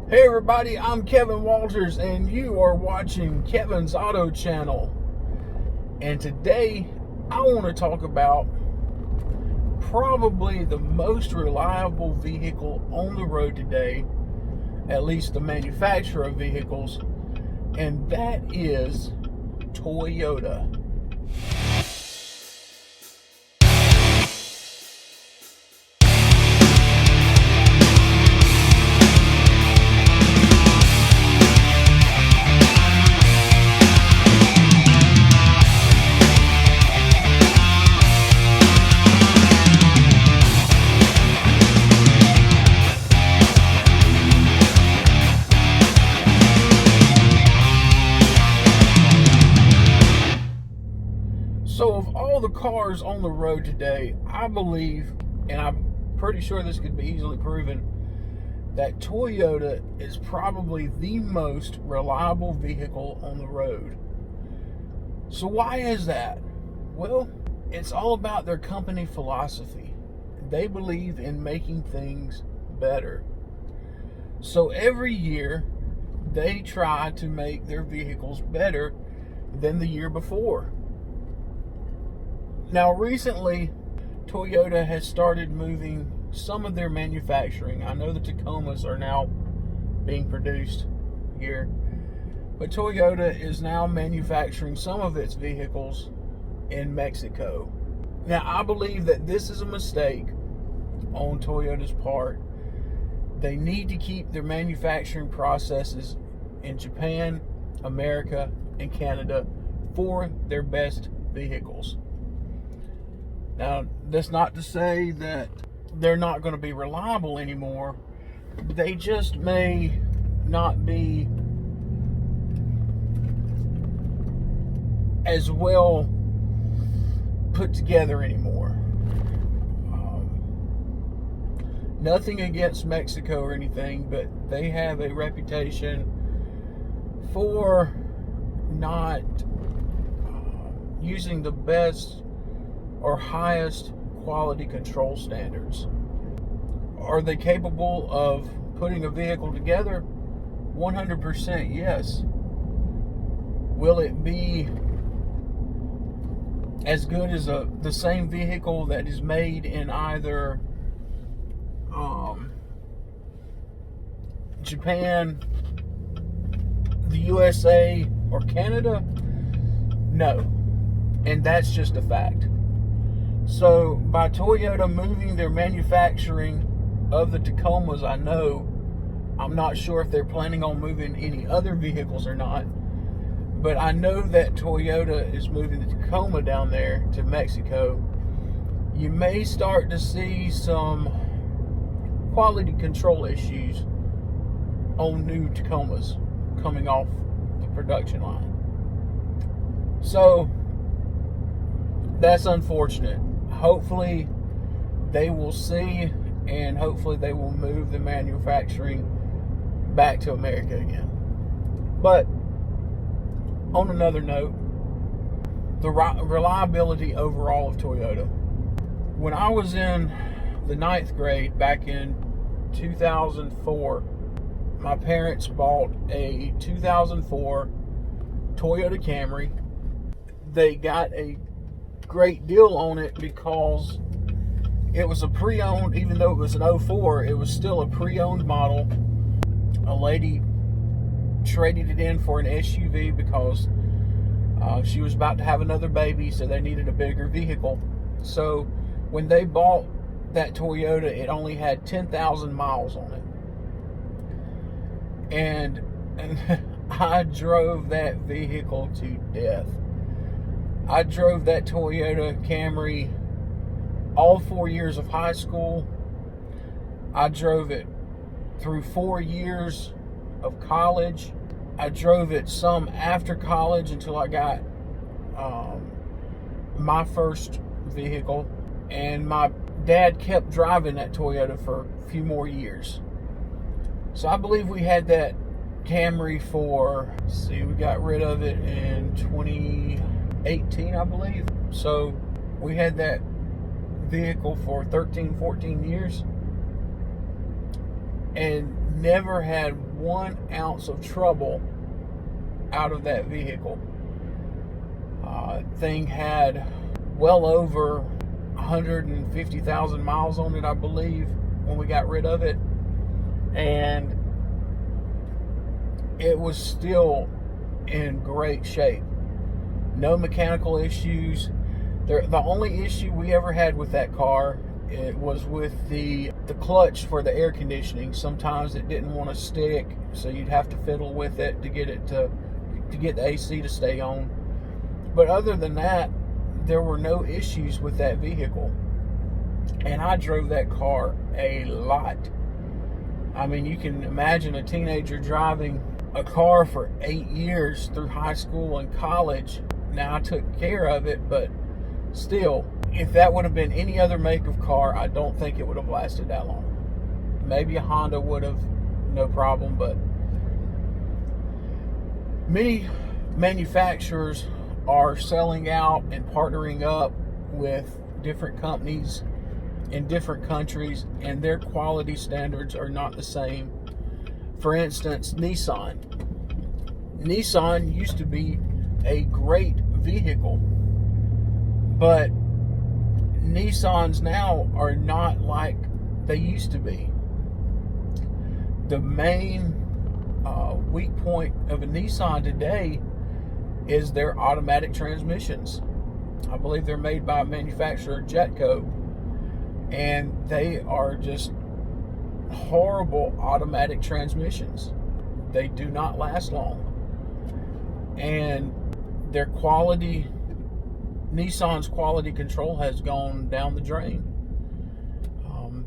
Hey everybody, I'm Kevin Walters and you are watching Kevin's Auto Channel. And today I want to talk about probably the most reliable vehicle on the road today, at least the manufacturer of vehicles, and that is Toyota. So of all the cars on the road today, I believe, and I'm pretty sure this could be easily proven, that Toyota is probably the most reliable vehicle on the road. So why is that? Well, it's all about their company philosophy. They believe in making things better. So every year, they try to make their vehicles better than the year before. Now, recently, Toyota has started moving some of their manufacturing. I know the Tacomas are now being produced here, but Toyota is now manufacturing some of its vehicles in Mexico. Now, I believe that this is a mistake on Toyota's part. They need to keep their manufacturing processes in Japan, America, and Canada for their best vehicles. Now, that's not to say that they're not going to be reliable anymore. They just may not be as well put together anymore. Nothing against Mexico or anything, but they have a reputation for not using the best or highest quality control standards. Are they capable of putting a vehicle together? 100% yes. Will it be as good as the same vehicle that is made in either Japan, the USA, or Canada? No. And that's just a fact. So by Toyota moving their manufacturing of the Tacomas, I'm not sure if they're planning on moving any other vehicles or not, but I know that Toyota is moving the Tacoma down there to Mexico. You may start to see some quality control issues on new Tacomas coming off the production line. So that's unfortunate. Hopefully they will see, and hopefully they will move the manufacturing back to America again. But on another note, the reliability overall of Toyota. When I was in the 9th grade back in 2004, my parents bought a 2004 Toyota Camry. They got a great deal on it because it was a pre-owned. Even though it was an 04, it was still a pre-owned model. A lady traded it in for an SUV because she was about to have another baby, so they needed a bigger vehicle. So when they bought that Toyota, it only had 10,000 miles on it, and I drove that vehicle to death. I drove that Toyota Camry all 4 years of high school. I drove it through 4 years of college. I drove it some after college until I got my first vehicle. And my dad kept driving that Toyota for a few more years. So I believe we had that Camry for, we got rid of it in 2018, I believe. So we had that vehicle for 13, 14 years and never had 1 ounce of trouble out of that vehicle. Thing had well over 150,000 miles on it, I believe, when we got rid of it. And it was still in great shape. No mechanical issues. The only issue we ever had with that car, it was with the clutch for the air conditioning. Sometimes it didn't want to stick, so you'd have to fiddle with it to get it to get the AC to stay on. But other than that, there were no issues with that vehicle. And I drove that car a lot. I mean, you can imagine a teenager driving a car for 8 years through high school and college. Now, I took care of it, but still, if that would have been any other make of car, I don't think it would have lasted that long. Maybe a Honda would have, no problem, but many manufacturers are selling out and partnering up with different companies in different countries, and their quality standards are not the same. For instance, Nissan used to be a great vehicle, but Nissans now are not like they used to be. The main weak point of a Nissan today is their automatic transmissions. I believe they're made by a manufacturer, Jetco, and they are just horrible automatic transmissions. They do not last long, and their quality, Nissan's quality control has gone down the drain.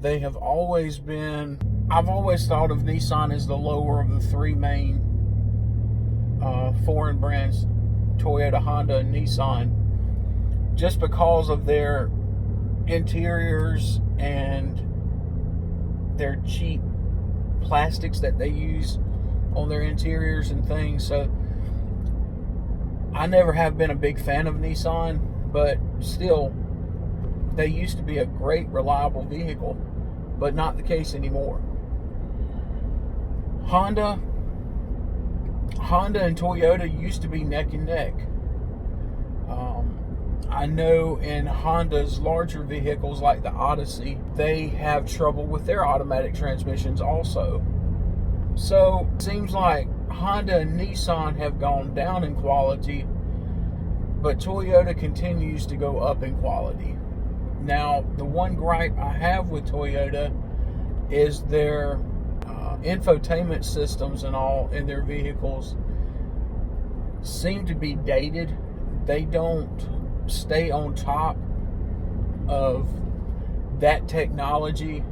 They have always been, I've always thought of Nissan as the lower of the three main foreign brands, Toyota, Honda, and Nissan, just because of their interiors and their cheap plastics that they use on their interiors and things. So I never have been a big fan of Nissan, but still, they used to be a great, reliable vehicle, but not the case anymore. Honda and Toyota used to be neck and neck. I know in Honda's larger vehicles like the Odyssey, they have trouble with their automatic transmissions also. So it seems like Honda and Nissan have gone down in quality, but Toyota continues to go up in quality. Now, the one gripe I have with Toyota is their infotainment systems and all in their vehicles seem to be dated. They don't stay on top of that technology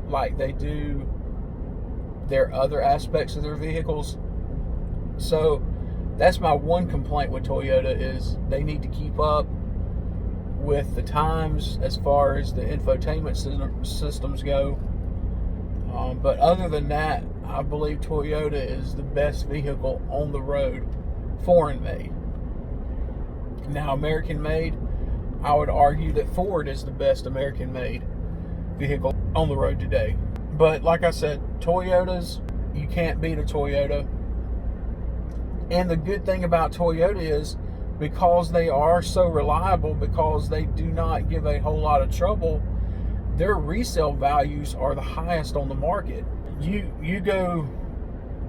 like they do their other aspects of their vehicles. So that's my one complaint with Toyota, is they need to keep up with the times as far as the infotainment systems go. But other than that, I believe Toyota is the best vehicle on the road, foreign made. Now, American made, I would argue that Ford is the best American made vehicle on the road today. But like I said, Toyotas, you can't beat a Toyota. And the good thing about Toyota is, because they are so reliable, because they do not give a whole lot of trouble, their resale values are the highest on the market. You go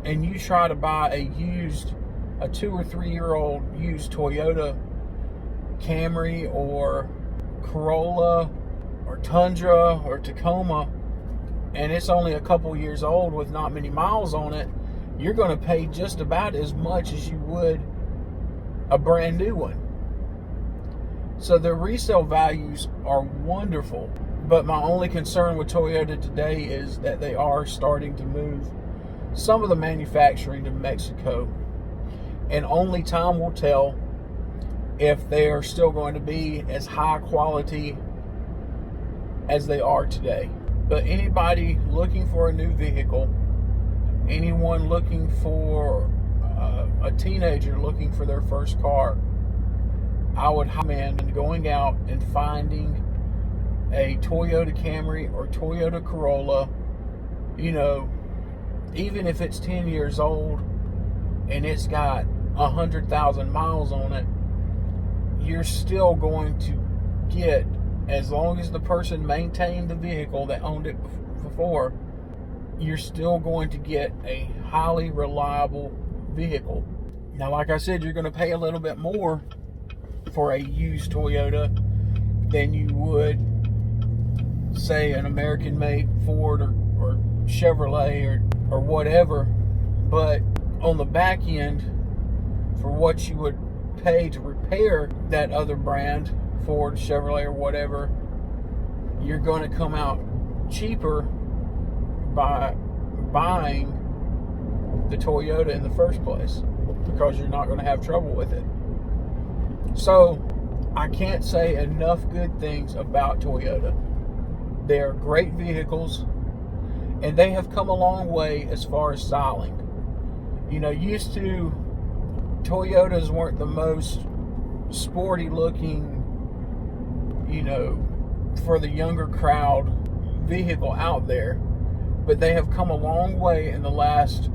and you try to buy a 2 or 3 year old used Toyota Camry or Corolla or Tundra or Tacoma, and it's only a couple years old with not many miles on it, you're going to pay just about as much as you would a brand new one. So the resale values are wonderful. But my only concern with Toyota today is that they are starting to move some of the manufacturing to Mexico. And only time will tell if they are still going to be as high quality as they are today. But anybody looking for a new vehicle, anyone looking for a teenager looking for their first car, I would recommend going out and finding a Toyota Camry or Toyota Corolla, even if it's 10 years old and it's got 100,000 miles on it, you're still going to get, as long as the person maintained the vehicle that owned it before, you're still going to get a highly reliable vehicle. Now, like I said, you're going to pay a little bit more for a used Toyota than you would, say, an American-made Ford or Chevrolet or whatever. But on the back end, for what you would pay to repair that other brand, Ford, Chevrolet, or whatever, you're going to come out cheaper by buying the Toyota in the first place, because you're not going to have trouble with it. So I can't say enough good things about Toyota. They're great vehicles, and they have come a long way as far as styling. You know, used to, Toyotas weren't the most sporty looking, you know, for the younger crowd vehicle out there, but they have come a long way in the last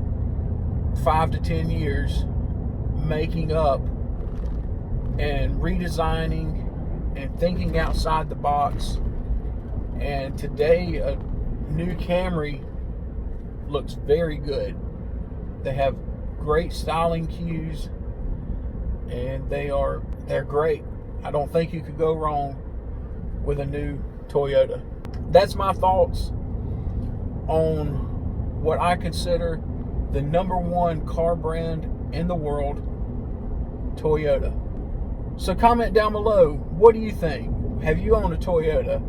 5 to 10 years, making up and redesigning and thinking outside the box. And today, a new Camry looks very good. They have great styling cues, and they're great. I don't think you could go wrong with a new Toyota. That's my thoughts on what I consider the #1 car brand in the world, Toyota. So comment down below, what do you think? Have you owned a Toyota?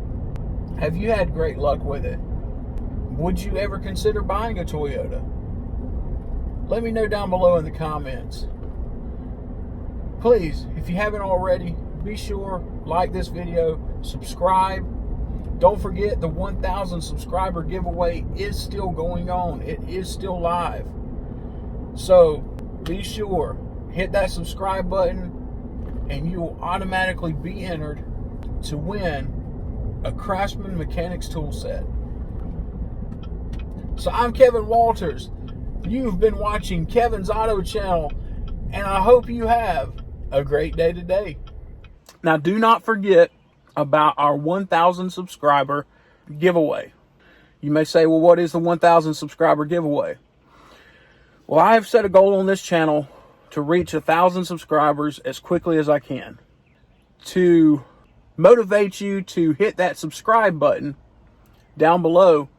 Have you had great luck with it? Would you ever consider buying a Toyota? Let me know down below in the comments. Please, if you haven't already, be sure, like this video, subscribe. Don't forget, the 1,000 subscriber giveaway is still going on. It is still live. So be sure, hit that subscribe button, and you will automatically be entered to win a Craftsman Mechanics tool set. So I'm Kevin Walters. You've been watching Kevin's Auto Channel, and I hope you have a great day today. Now, do not forget about our 1,000 subscriber giveaway. You may say, well, what is the 1,000 subscriber giveaway? Well, I have set a goal on this channel to reach 1,000 subscribers as quickly as I can. To motivate you to hit that subscribe button down below,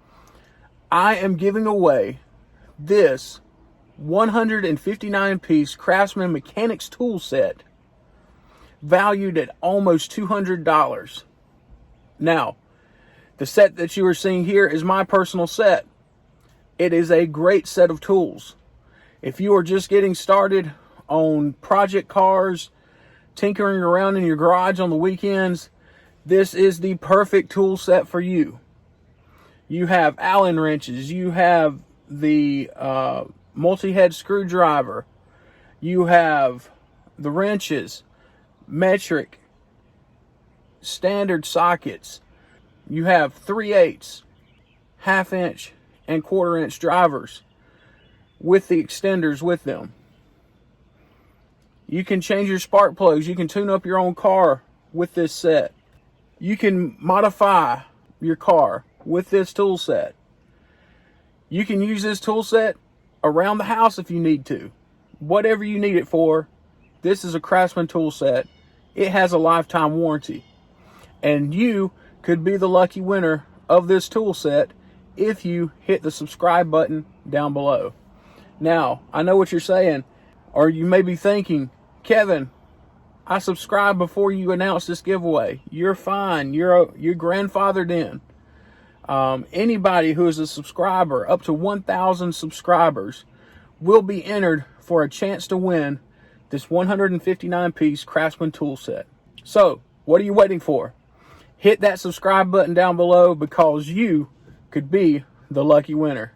I am giving away this 159-piece Craftsman Mechanics tool set valued at almost $200. Now, the set that you are seeing here is my personal set. It is a great set of tools. If you are just getting started on project cars, tinkering around in your garage on the weekends, this is the perfect tool set for you. You have Allen wrenches, you have the multi-head screwdriver, you have the wrenches, metric, standard sockets, you have 3/8, half-inch, and quarter-inch drivers with the extenders with them. You can change your spark plugs. You can tune up your own car with this set. You can modify your car with this tool set. You can use this tool set around the house if you need to. Whatever you need it for, this is a Craftsman tool set. It has a lifetime warranty. And you could be the lucky winner of this tool set if you hit the subscribe button down below. Now, I know what you're saying, or you may be thinking, Kevin, I subscribed before you announced this giveaway. You're fine. You're grandfathered in. Anybody who is a subscriber, up to 1,000 subscribers, will be entered for a chance to win this 159-piece Craftsman tool set. So, what are you waiting for? Hit that subscribe button down below, because you could be the lucky winner.